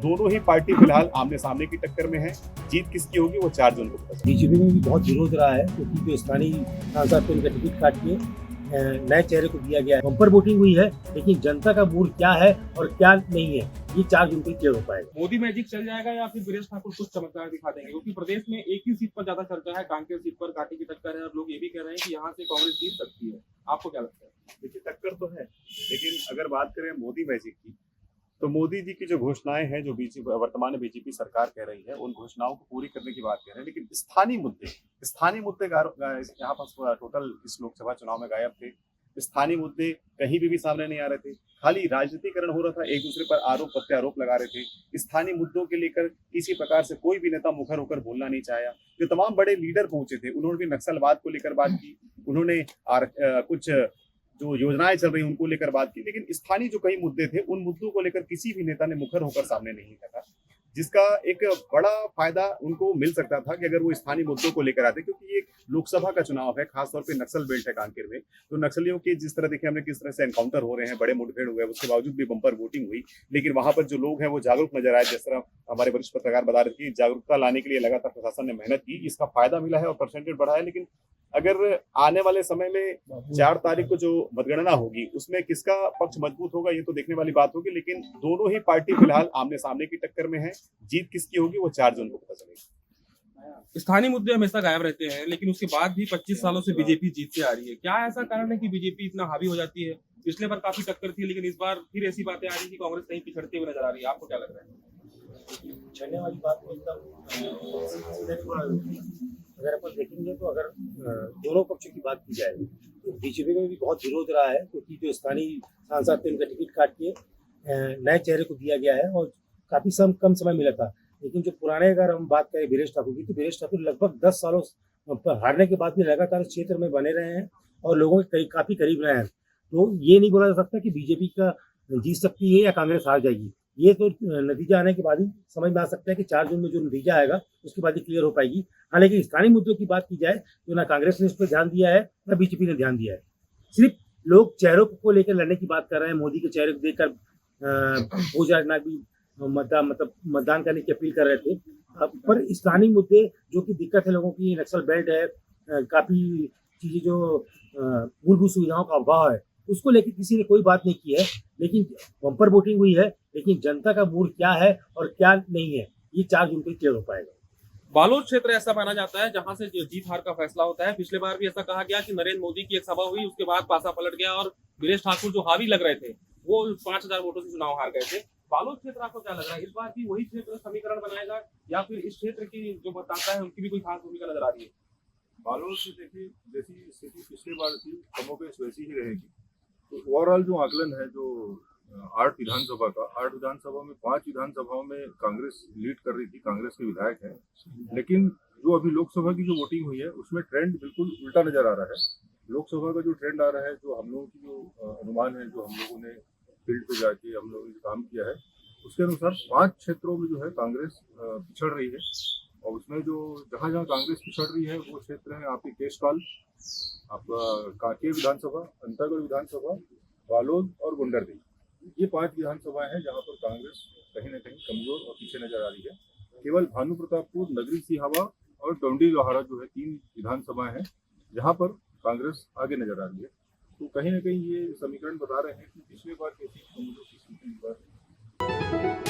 दोनों ही पार्टी फिलहाल आमने सामने की टक्कर में है। जीत किसकी होगी वो 4 जून को पता चलेगा। बीजेपी में भी बहुत विरोध रहा है क्योंकि जो स्थानीय सांसद थे उनका टिकट काट के नए चेहरे को दिया गया है। बम्पर वोटिंग हुई है, लेकिन जनता का मूड क्या है और क्या नहीं है ये 4 जून को क्लियर हो पाएगा। मोदी मैजिक चल जाएगा या फिर वीरेश ठाकुर कुछ चमत्कार दिखा देंगे, क्योंकि प्रदेश में एक ही सीट पर ज्यादा चर्चा है, कांकेर सीट पर घाटी की टक्कर है और लोग ये भी कह रहे हैं कि यहाँ से कांग्रेस जीत सकती है। आपको क्या लगता है? देखिए टक्कर तो है, लेकिन अगर बात करें मोदी मैजिक की, तो मोदी जी की जो घोषणाएं हैं, जो वर्तमान बीजेपी सरकार कह रही है, उन घोषणाओं को पूरी करने की बात कह रहे हैं, लेकिन स्थानीय मुद्दे यहाँ पर टोटल इस लोकसभा चुनाव में गायब थे। स्थानीय मुद्दे कहीं भी सामने नहीं आ रहे थे, खाली राजनीतिकरण हो रहा था, एक दूसरे पर आरोप प्रत्यारोप लगा रहे थे। स्थानीय मुद्दों के लेकर किसी प्रकार से कोई भी नेता मुखर होकर बोलना नहीं चाहा। जो तमाम बड़े लीडर पहुंचे थे, उन्होंने भी नक्सलवाद को लेकर बात की, उन्होंने कुछ जो योजनाएं चल रही उनको लेकर बात की, लेकिन स्थानीय जो कई मुद्दे थे उन मुद्दों को लेकर किसी भी नेता ने मुखर होकर सामने नहीं रखा, जिसका एक बड़ा फायदा उनको मिल सकता था कि अगर वो स्थानीय मुद्दों को लेकर आते, क्योंकि ये एक लोकसभा का चुनाव है, खासतौर पे नक्सल बेल्ट है कांकेर में। तो नक्सलियों के जिस तरह देखे हमने किस तरह से एनकाउंटर हो रहे हैं, बड़े मुठभेड़ हुए, उसके बावजूद भी बम्पर वोटिंग हुई, लेकिन वहां पर जो लोग हैं वो जागरूक नजर आए। जिस तरह हमारे वरिष्ठ पत्रकार बता रहे थे, जागरूकता लाने के लिए लगातार प्रशासन ने मेहनत की, इसका फायदा मिला है और परसेंटेज बढ़ा है। लेकिन अगर आने वाले समय में 4 तारीख को जो मतगणना होगी उसमें किसका पक्ष मजबूत होगा ये तो देखने वाली बात होगी, लेकिन दोनों ही पार्टी फिलहाल आमने सामने की टक्कर में है। जीत किसकी होगी वो 4 जून को पता चलेगा। स्थानीय मुद्दे हमेशा गायब रहते हैं, लेकिन उसके बाद भी 25 सालों से बीजेपी जीतती आ रही है। क्या ऐसा कारण है कि बीजेपी इतना हावी हो जाती है? पिछले बार काफी टक्कर थी, लेकिन इस बार फिर ऐसी बातें आ रही है कि कांग्रेस कहीं पिछड़ते हुए नजर आ रही है। आपको क्या लग रहा है? छड़ने वाली बात तो एकदम अगर अपन देखेंगे तो अगर दोनों पक्षों की बात की जाए तो बीजेपी में भी बहुत विरोध रहा है क्योंकि जो स्थानीय सांसद थे उनका टिकट काट के नए चेहरे को दिया गया है और काफी कम समय मिला था। लेकिन जो पुराने अगर हम बात करें वीरेश ठाकुर की, तो वीरेश ठाकुर लगभग 10 सालों पर हारने के बाद भी लगातार इस क्षेत्र में बने रहे हैं और लोगों के काफी करीब रहे हैं। तो ये नहीं बोला जा सकता कि बीजेपी का जीत सकती है या कांग्रेस हार जाएगी। ये तो नतीजा आने के बाद ही समझ में आ सकता है कि 4 जून में जो नतीजा आएगा उसके बाद ही क्लियर हो पाएगी। हालांकि स्थानीय मुद्दों की बात की जाए तो ना कांग्रेस ने इस पर ध्यान दिया है ना बीजेपी ने ध्यान दिया है। सिर्फ लोग चेहरों को लेकर लड़ने की बात कर रहे हैं, मोदी के चेहरे को देखकर भोजनाथ भी मतदान करने की अपील कर रहे थे। पर स्थानीय मुद्दे जो कि दिक्कत है लोगों की, नक्सल बेल्ट है, काफी चीजें जो मूलभूत सुविधाओं का अभाव है, उसको लेकर किसी ने कोई बात नहीं की है। लेकिन बम्पर वोटिंग हुई है, लेकिन जनता का मूड क्या है और क्या नहीं है ये 4 जून को क्लियर हो पाएगा। बालोद क्षेत्र ऐसा माना जाता है जहां से जीत हार का फैसला होता है। पिछले बार भी ऐसा कहा गया कि नरेंद्र मोदी की एक सभा हुई, उसके बाद पासा पलट गया और वीरेश ठाकुर जो हावी लग रहे थे वो 5000 वोटों से चुनाव हार गए थे। बालोद क्षेत्र आपको क्या लग रहा है, इस बार भी वही क्षेत्र समीकरण बनाएगा या फिर इस क्षेत्र की जो मतदाता है उनकी भी कोई खास भूमिका नजर आ रही है? बालोद से देखिए जैसी स्थिति पिछली बार थी कमोबेश वैसी ही रहेगी। तो ओवरऑल जो आकलन है जो 8 विधानसभा का, 8 विधानसभा में 5 विधानसभाओं में कांग्रेस लीड कर रही थी, कांग्रेस के विधायक हैं। लेकिन जो अभी लोकसभा की जो वोटिंग हुई है उसमें ट्रेंड बिल्कुल उल्टा नजर आ रहा है। लोकसभा का जो ट्रेंड आ रहा है, जो हम लोगों की जो अनुमान है, जो हम लोगों ने फील्ड पे जाके हम लोगों ने जो काम किया है, उसके अनुसार 5 क्षेत्रों में जो है कांग्रेस पिछड़ रही है। और उसमें जो जहाँ जहाँ कांग्रेस पिछड़ रही है वो क्षेत्र है आपके केशकाल, आपका कांकेर विधानसभा, अंतागढ़ विधानसभा, बालोद और गुंडरदेही। ये 5 विधानसभाएं हैं जहाँ पर कांग्रेस कहीं ना कहीं कमजोर और पीछे नजर आ रही है। केवल भानु प्रतापपुर, नगरी सिहावा और टोंडी लोहारा जो है 3 विधानसभाएं हैं जहाँ पर कांग्रेस आगे नजर आ रही है। तो कहीं ना कहीं ये समीकरण बता रहे हैं कि पिछले बार कैसी कमजोर की स्थिति इस बार